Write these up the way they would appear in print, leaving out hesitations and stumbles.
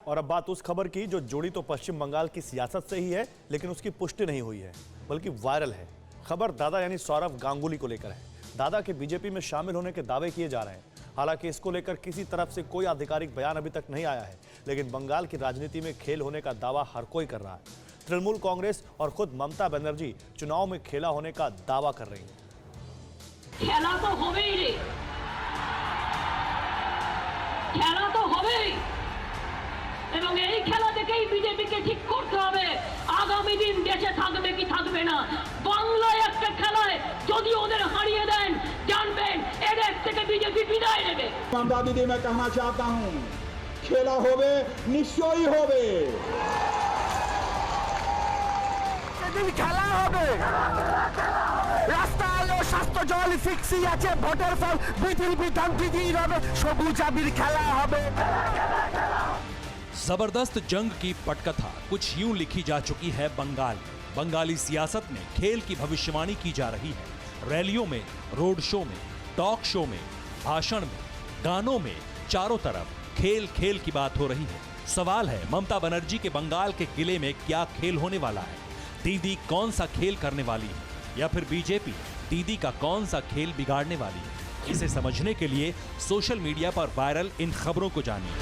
और अब बात उस खबर की जो जुड़ी तो पश्चिम बंगाल की सियासत से ही है, लेकिन उसकी पुष्टि नहीं हुई है, बल्कि वायरल है। खबर दादा यानी सौरव गांगुली को लेकर है। दादा के बीजेपी में शामिल होने के दावे किए जा रहे हैं। हालांकि इसको लेकर किसी तरफ से कोई आधिकारिक बयान अभी तक नहीं आया है, लेकिन बंगाल की राजनीति में खेल होने का दावा हर कोई कर रहा है। तृणमूल कांग्रेस और खुद ममता बनर्जी चुनाव में खेला होने का दावा कर रही है। खेला तो होबेई रे, खेला तो होबेई এবং এই খেলা দেখেই বিজেপিকে ঠিক করতে হবে আগামী দিন দেশে থাকবে কি থাকবে না। বাংলায় একটা খেলায় যদি ওদের হারিয়ে দেন জানবেন এদের থেকে বিজেপি বিদায় নেবে। ममता दीदी मैं कहना चाहता हूं खेला होवे निश्चयই হবে সেদিন খেলা হবে রাস্তা আলো স্বাস্থ্য জল ফিক্সই আছে ভোটের ফল বিধির বিধান বিধির হবে সবুজ আবির খেলা হবে। जबरदस्त जंग की पटकथा कुछ यूं लिखी जा चुकी है बंगाल। बंगाली सियासत में खेल की भविष्यवाणी की जा रही है। रैलियों में, रोड शो में, टॉक शो में, भाषण में, गानों में, चारों तरफ खेल खेल की बात हो रही है। सवाल है ममता बनर्जी के बंगाल के किले में क्या खेल होने वाला है? दीदी कौन सा खेल करने वाली है, या फिर बीजेपी दीदी का कौन सा खेल बिगाड़ने वाली है? इसे समझने के लिए सोशल मीडिया पर वायरल इन खबरों को जानिए।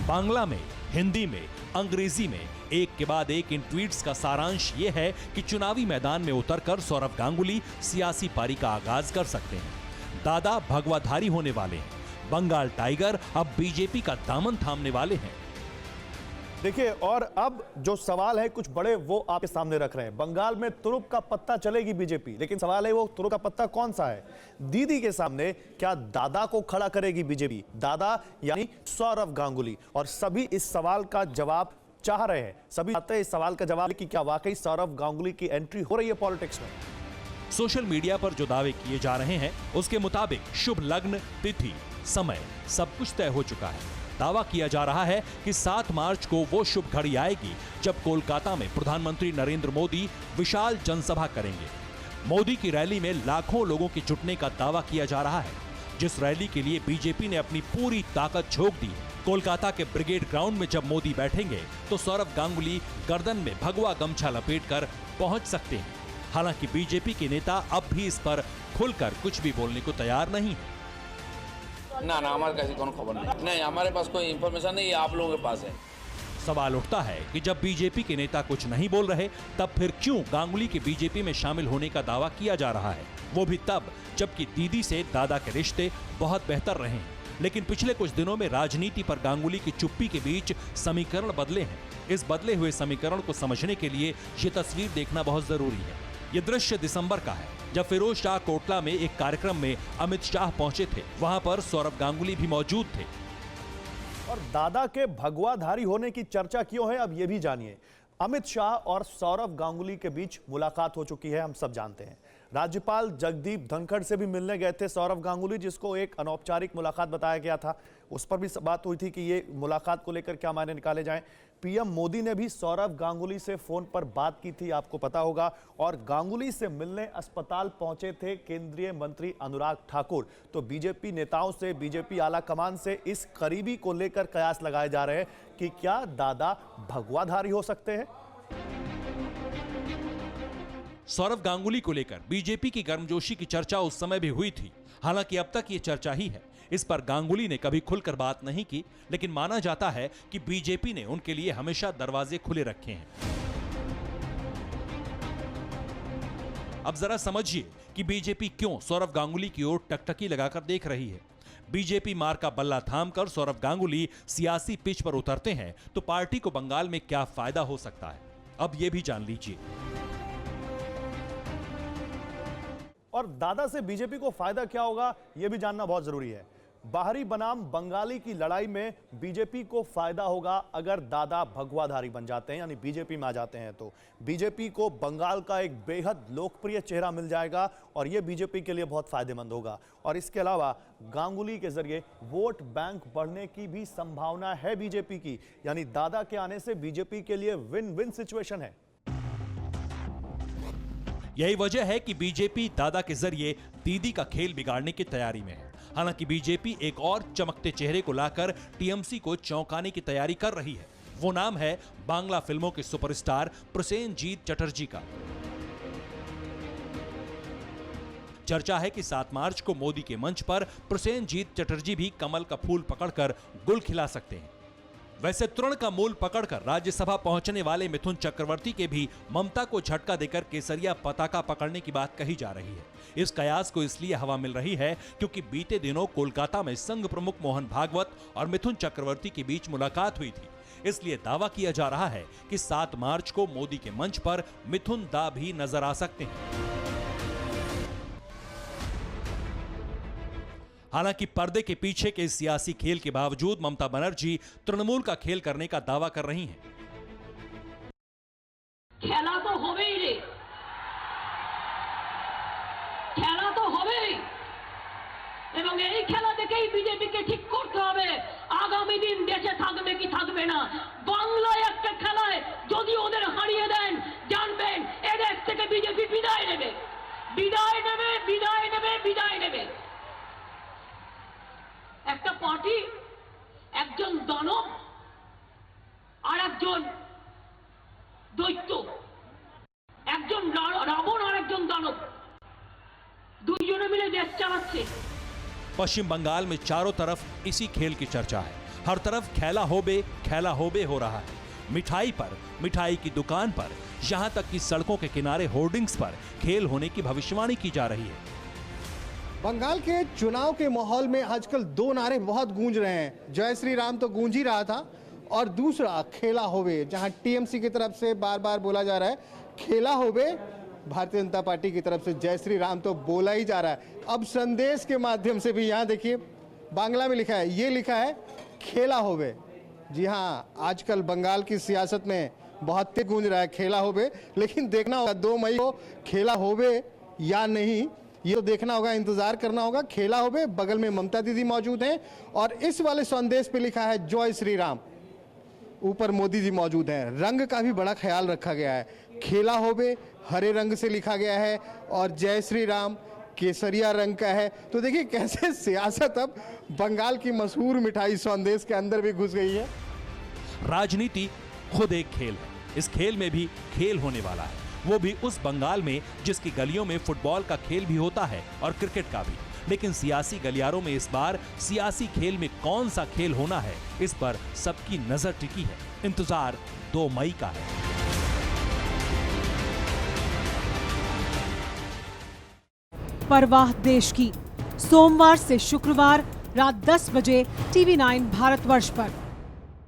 बांग्ला में, हिंदी में, अंग्रेजी में एक के बाद एक इन ट्वीट्स का सारांश यह है कि चुनावी मैदान में उतरकर सौरव गांगुली सियासी पारी का आगाज कर सकते हैं। दादा भगवाधारी होने वाले हैं। बंगाल टाइगर अब बीजेपी का दामन थामने वाले हैं। देखिए, और अब जो सवाल है कुछ बड़े वो आपके सामने रख रहे हैं। बंगाल में तुरुप का पत्ता चलेगी बीजेपी, लेकिन सवाल है वो तुरुप का पत्ता कौन सा है? दीदी के सामने क्या दादा को खड़ा करेगी बीजेपी? दादा यानी सौरव गांगुली। और सभी इस सवाल का जवाब चाह रहे हैं। सभी चाहते हैं इस सवाल का जवाब कि क्या वाकई सौरव गांगुली की एंट्री हो रही है पॉलिटिक्स में। सोशल मीडिया पर जो दावे किए जा रहे हैं उसके मुताबिक शुभ लग्न, तिथि, समय सब कुछ तय हो चुका है। दावा किया जा रहा है कि 7 मार्च को वो शुभ घड़ी आएगी जब कोलकाता में प्रधानमंत्री नरेंद्र मोदी विशाल जनसभा करेंगे। मोदी की रैली में लाखों लोगों के जुटने का दावा किया जा रहा है, जिस रैली के लिए बीजेपी ने अपनी पूरी ताकत झोंक दी। कोलकाता के ब्रिगेड ग्राउंड में जब मोदी बैठेंगे तो सौरव गांगुली गर्दन में भगवा गमछा लपेटकर पहुंच सकते हैं। हालांकि बीजेपी के नेता अब भी इस पर खुलकर कुछ भी बोलने को तैयार नहीं है। ना ना हमारे पास कोई खबर नहीं, हमारे पास कोई इंफॉर्मेशन नहीं, आप लोगों के पास है। सवाल उठता है कि जब बीजेपी के नेता कुछ नहीं बोल रहे तब फिर क्यों गांगुली के बीजेपी में शामिल होने का दावा किया जा रहा है, वो भी तब जबकि दीदी से दादा के रिश्ते बहुत बेहतर रहे हैं। लेकिन पिछले कुछ दिनों में राजनीति पर गांगुली की चुप्पी के बीच समीकरण बदले हैं। इस बदले हुए समीकरण को समझने के लिए ये तस्वीर देखना बहुत जरूरी है। ये दृश्य दिसंबर का है जब फिरोज शाह कोटला में एक कार्यक्रम में अमित शाह पहुंचे थे। वहां पर सौरव गांगुली भी मौजूद थे। और दादा के भगवाधारी होने की चर्चा क्यों है, अब यह भी जानिए। अमित शाह और सौरव गांगुली के बीच मुलाकात हो चुकी है, हम सब जानते हैं। राज्यपाल जगदीप धनखड़ से भी मिलने गए थे सौरव गांगुली, जिसको एक अनौपचारिक मुलाकात बताया गया था। उस पर भी बात हुई थी कि ये मुलाकात को लेकर क्या मायने निकाले जाएं। पीएम मोदी ने भी सौरव गांगुली से फोन पर बात की थी, आपको पता होगा। और गांगुली से मिलने अस्पताल पहुंचे थे केंद्रीय मंत्री अनुराग ठाकुर। तो बीजेपी नेताओं से, बीजेपी आला कमान से इस करीबी को लेकर कयास लगाए जा रहे हैं कि क्या दादा भगवाधारी हो सकते हैं। सौरव गांगुली को लेकर बीजेपी की गर्मजोशी की चर्चा उस समय भी हुई थी। हालांकि अब तक ये चर्चा ही है। इस पर गांगुली ने कभी खुलकर बात नहीं की, लेकिन माना जाता है कि बीजेपी ने उनके लिए हमेशा दरवाजे खुले रखे हैं। अब जरा समझिए कि बीजेपी क्यों सौरव गांगुली की ओर टकटकी लगाकर देख रही है। बीजेपी मार का बल्ला थामकर सौरव गांगुली सियासी पिच पर उतरते हैं तो पार्टी को बंगाल में क्या फायदा हो सकता है, अब यह भी जान लीजिए। और दादा से बीजेपी को फायदा क्या होगा, यह भी जानना बहुत जरूरी है। बाहरी बनाम बंगाली की लड़ाई में बीजेपी को फायदा होगा अगर दादा भगवाधारी बन जाते हैं, यानी बीजेपी में आ जाते हैं। तो बीजेपी को बंगाल का एक बेहद लोकप्रिय चेहरा मिल जाएगा और यह बीजेपी के लिए बहुत फायदेमंद होगा। और इसके अलावा गांगुली के जरिए वोट बैंक बढ़ने की भी संभावना है बीजेपी की, यानी दादा के आने से बीजेपी के लिए विन विन सिचुएशन है। यही वजह है कि बीजेपी दादा के जरिए दीदी का खेल बिगाड़ने की तैयारी में है। हालांकि बीजेपी एक और चमकते चेहरे को लाकर टीएमसी को चौंकाने की तैयारी कर रही है। वो नाम है बांग्ला फिल्मों के सुपरस्टार प्रसेनजीत चटर्जी का। चर्चा है कि 7 मार्च को मोदी के मंच पर प्रसेनजीत चटर्जी भी कमल का फूल पकड़कर गुल खिला सकते हैं। वैसे तृण का मूल पकड़कर राज्यसभा पहुंचने वाले मिथुन चक्रवर्ती के भी ममता को झटका देकर केसरिया पताका पकड़ने की बात कही जा रही है। इस कयास को इसलिए हवा मिल रही है क्योंकि बीते दिनों कोलकाता में संघ प्रमुख मोहन भागवत और मिथुन चक्रवर्ती के बीच मुलाकात हुई थी। इसलिए दावा किया जा रहा है कि 7 मार्च को मोदी के मंच पर मिथुन दा भी नजर आ सकते हैं। हालांकि पर्दे के पीछे के सियासी खेल के बावजूद ममता बनर्जी तृणमूल का खेल करने का दावा कर रही हैं। খেলা তো হবেই রে, খেলা তো হবেই, এবং এই খেলা দেখেই বিজেপিকে ঠিক করতে হবে আগামী দিন দেশে থাকবে কি থাকবে না। বাংলায় একটা খেলায় যদি ওদের হারিয়ে দেন, জানবেন এদেশ থেকে বিজেপি বিদায় নেবে, বিদায় নেবে, বিদায় নেবে, বিদায় নেবে। একটা পার্টি, একজন দানব আর একজন দৈত্য, একজন রাবণ আর একজন দানব, দুইজনে মিলে দেশ চালাচ্ছে। पश्चिम बंगाल में चारों तरफ इसी खेल की चर्चा है। हर तरफ खेला होबे हो रहा है। मिठाई पर, मिठाई की दुकान पर, यहां तक कि सड़कों के किनारे होर्डिंग्स पर खेल होने की भविष्यवाणी की जा रही है। बंगाल के चुनाव के माहौल में आजकल 2 नारे बहुत गूंज रहे हैं। जय श्री राम तो गूंज ही रहा था, और दूसरा खेला होवे, जहां टीएमसी की तरफ से बार बार बोला जा रहा है खेला होवे, भारतीय जनता पार्टी की तरफ से जय श्री राम तो बोला ही जा रहा है। अब संदेश के माध्यम से भी यहाँ देखिए बांग्ला में लिखा है, ये लिखा है खेला होवे। जी हाँ, आजकल बंगाल की सियासत में बहुत तेज गूंज रहा है खेला होवे, लेकिन देखना होगा 2 मई को खेला होवे या नहीं, ये तो देखना होगा, इंतजार करना होगा। खेला होवे, बगल में ममता दीदी मौजूद हैं, और इस वाले संदेश पे लिखा है जय श्री राम, ऊपर मोदी जी मौजूद हैं। रंग का भी बड़ा ख्याल रखा गया है। खेला होवे हरे रंग से लिखा गया है, और जय श्री राम केसरिया रंग का है। तो देखिए कैसे सियासत अब बंगाल की मशहूर मिठाई संदेश के अंदर भी घुस गई है। राजनीति खुद एक खेल है। इस खेल में भी खेल होने वाला है, वो भी उस बंगाल में जिसकी गलियों में फुटबॉल का खेल भी होता है और क्रिकेट का भी। लेकिन सियासी गलियारों में इस बार सियासी खेल में कौन सा खेल होना है, इस पर सबकी नजर टिकी है। इंतजार 2 मई का है। परवाह देश की, सोमवार से शुक्रवार रात 10 बजे TV9 भारतवर्ष पर।